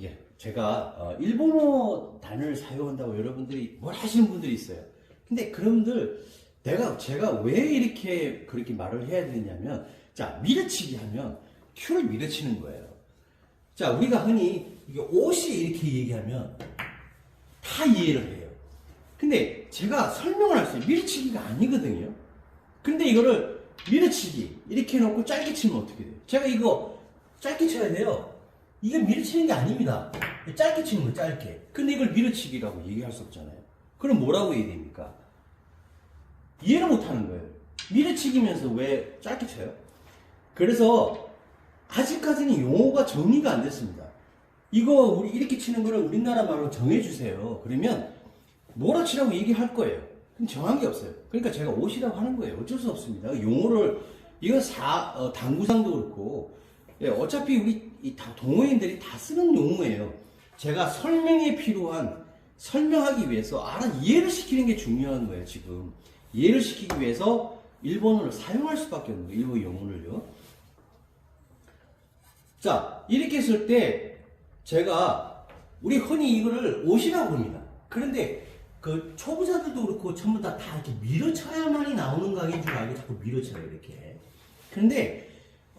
예, 제가 일본어 단어를 사용한다고 여러분들이 뭘 하시는 분들이 있어요. 근데 그분들 제가 왜 이렇게 그렇게 말을 해야 되냐면, 자, 밀어치기 하면 큐를 밀어치는 거예요. 자, 우리가 흔히 이게 옷이 이렇게 얘기하면 다 이해를 해요. 근데 제가 설명을 할 수 있어요. 밀어치기가 아니거든요. 근데 이거를 밀어치기 이렇게 해놓고 짧게 치면 어떻게 돼요? 제가 이거 짧게 쳐야 돼요. 이게 밀어치는 게 아닙니다. 짧게 치는 거예요, 짧게. 근데 이걸 밀어치기라고 얘기할 수 없잖아요. 그럼 뭐라고 얘기해야 됩니까? 이해를 못 하는 거예요. 밀어치기면서 왜 짧게 쳐요? 그래서 아직까지는 용어가 정리가 안 됐습니다. 이거 우리 이렇게 치는 거를 우리나라 말로 정해주세요. 그러면 뭐라 치라고 얘기할 거예요. 그럼 정한 게 없어요. 그러니까 제가 옷이라고 하는 거예요. 어쩔 수 없습니다. 용어를, 이건 당구상도 그렇고, 예, 어차피 우리 동호인들이 다 쓰는 용어예요. 제가 설명하기 위해서 이해를 시키는 게 중요한 거예요, 지금. 이해를 시키기 위해서 일본어를 사용할 수밖에 없는 거예요, 일본 용어를요. 자, 이렇게 했을 때, 우리 흔히 이거를 옷이라고 합니다. 그런데, 초보자들도 그렇고, 전부 다 이렇게 밀어쳐야만이 나오는 각인 줄 알고 자꾸 밀어쳐요, 이렇게. 그런데,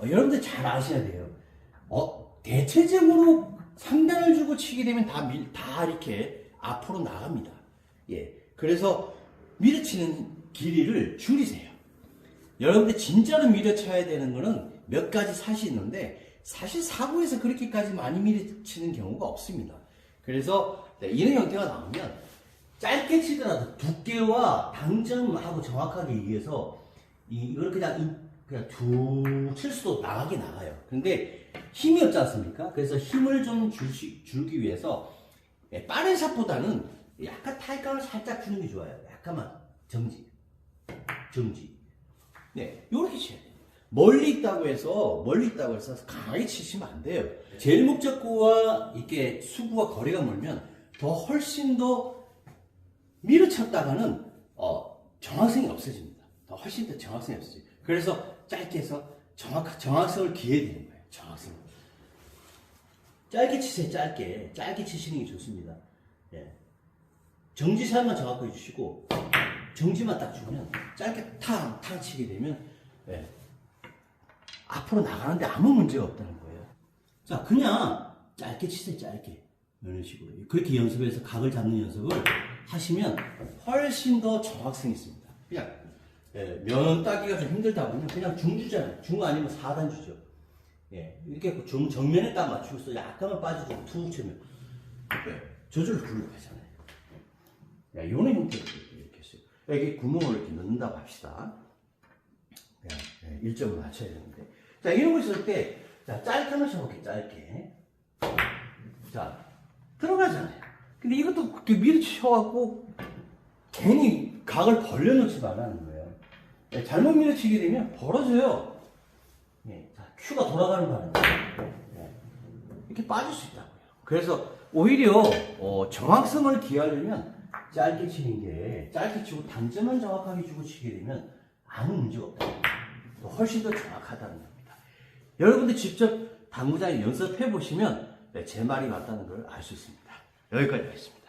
여러분들 잘 아셔야 돼요. 대체적으로 상단을 주고 치게 되면 다 이렇게 앞으로 나갑니다. 예. 그래서 밀어치는 길이를 줄이세요. 여러분들 진짜로 밀어쳐야 되는 거는 몇 가지 사실이 있는데, 사실 사고에서 그렇게까지 많이 밀어치는 경우가 없습니다. 그래서 이런 형태가 나오면 짧게 치더라도 두께와 당점하고 정확하게 얘기해서 이걸 그냥 툭 칠 수도 나가요. 근데 힘이 없지 않습니까? 그래서 힘을 좀 줄기 위해서 빠른 샷보다는 약간 타이감을 살짝 주는 게 좋아요. 약간만 정지. 네, 요렇게 쳐야 돼요. 멀리 있다고 해서 강하게 치시면 안 돼요. 제일 목적구와 이렇게 수구와 거리가 멀면 훨씬 더 밀어쳤다가는 정확성이 없어집니다. 훨씬 더 정확성이 없어져요. 그래서 짧게 해서 정확성을 기해야 되는 거예요. 정확성. 짧게 치세요. 짧게 치시는 게 좋습니다. 예. 정지샷만 정확하게 주시고 정지만 딱 주면 짧게 탕 치게 되면 예. 앞으로 나가는데 아무 문제가 없다는 거예요. 자, 그냥 짧게 치세요. 짧게. 이런 식으로. 그렇게 연습해서 각을 잡는 연습을 하시면 훨씬 더 정확성이 있습니다. 그냥 면 따기가 좀 힘들다 보면 그냥 중 주잖아요. 중 아니면 4단 주죠. 예, 이렇게 정면에 딱 맞추고서 약간만 빠져주고 툭 치면 저절로 굴러가잖아요. 이런 형태로 이렇게 했어요. 여기 구멍을 이렇게 넣는다고 합시다. 일정을 맞춰야 되는데. 자, 이런 거 있을 때, 짧게 한번 쳐볼게요. 짧게. 자, 들어가잖아요. 근데 이것도 그렇게 밀어치셔갖고 괜히 각을 벌려놓지 말라는 거예요. 잘못 밀어치게 되면 벌어져요. 예, 자, 큐가 돌아가는 거 아니에요. 이렇게 빠질 수 있다고요. 그래서 오히려 정확성을 기하려면 짧게 치는 게, 짧게 치고 단점만 정확하게 주고 치게 되면 아무 문제가 없다. 훨씬 더 정확하다는 겁니다. 여러분들 직접 당구장에 연습해 보시면 제 말이 맞다는 걸 알 수 있습니다. 여기까지 하겠습니다.